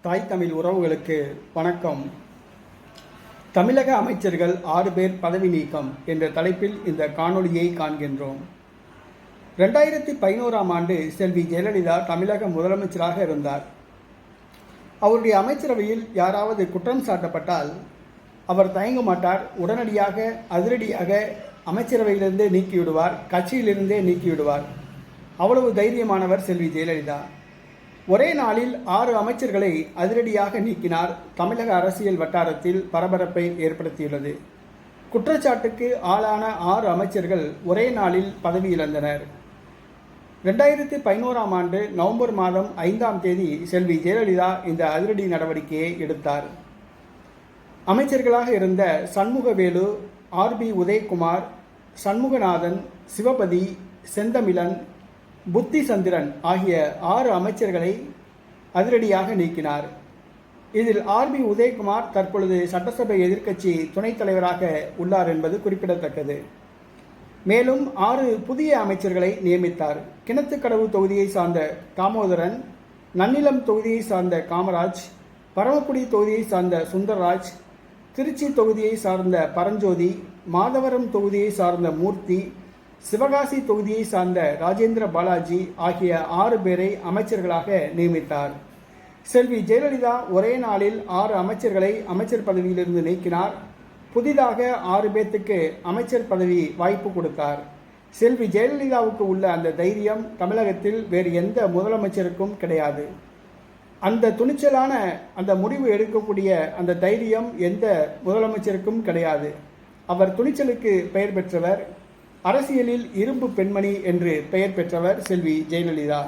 தாய் தமிழ் உறவுகளுக்கு வணக்கம். தமிழக அமைச்சர்கள் 6 பேர் பதவி நீக்கம் என்ற தலைப்பில் இந்த காணொளியை காண்கின்றோம். 2011ஆம் ஆண்டு செல்வி ஜெயலலிதா தமிழக முதலமைச்சராக இருந்தார். அவருடைய அமைச்சரவையில் யாராவது குற்றம் சாட்டப்பட்டால் அவர் தயங்க மாட்டார். உடனடியாக அதிரடியாக அமைச்சரவையிலிருந்து நீக்கிவிடுவார், கட்சியிலிருந்தே நீக்கிவிடுவார். அவ்வளவு தைரியமானவர் செல்வி ஜெயலலிதா. ஒரே நாளில் 6 அமைச்சர்களை அதிரடியாக நீக்கினார். தமிழக அரசியல் வட்டாரத்தில் பரபரப்பை ஏற்படுத்தியுள்ளது. குற்றச்சாட்டுக்கு ஆளான 6 அமைச்சர்கள் ஒரே நாளில் பதவி இழந்தனர். 2011ஆம் ஆண்டு நவம்பர் மாதம் 5ஆம் தேதி செல்வி ஜெயலலிதா இந்த அதிரடி நடவடிக்கையை எடுத்தார். அமைச்சர்களாக இருந்த சண்முகவேலு, ஆர்.பி. உதயகுமார், சண்முகநாதன், சிவபதி, செந்தமிழன், புத்திசந்திரன் ஆகிய 6 அமைச்சர்களை அதிரடியாக நீக்கினார். இதில் ஆர்.பி. உதயகுமார் தற்பொழுது சட்டசபை எதிர்க்கட்சி துணைத் தலைவராக உள்ளார் என்பது குறிப்பிடத்தக்கது. மேலும் 6 புதிய அமைச்சர்களை நியமித்தார். கிணத்துக்கடவு தொகுதியை சார்ந்த தாமோதரன், நன்னிலம் தொகுதியை சார்ந்த காமராஜ், பரமக்குடி தொகுதியை சார்ந்த சுந்தர்ராஜ், திருச்சி தொகுதியை சார்ந்த பரஞ்சோதி, மாதவரம் தொகுதியை சார்ந்த மூர்த்தி, சிவகாசி தொகுதியை சார்ந்த ராஜேந்திர பாலாஜி ஆகிய 6 பேரை அமைச்சர்களாக நியமித்தார். செல்வி ஜெயலலிதா ஒரே நாளில் 6 அமைச்சர்களை அமைச்சர் பதவியிலிருந்து நீக்கினார். புதிதாக 6 பேர்த்துக்கு அமைச்சர் பதவி வாய்ப்பு கொடுத்தார். செல்வி ஜெயலலிதாவுக்கு உள்ள அந்த தைரியம் தமிழகத்தில் வேறு எந்த முதலமைச்சருக்கும் கிடையாது. அந்த துணிச்சலான அந்த முடிவு எடுக்கக்கூடிய அந்த தைரியம் எந்த முதலமைச்சருக்கும் கிடையாது. அவர் துணிச்சலுக்கு பெயர் பெற்றவர். அரசியலில் இரும்பு பெண்மணி என்று பெயர் பெற்றவர் செல்வி ஜெயலலிதா.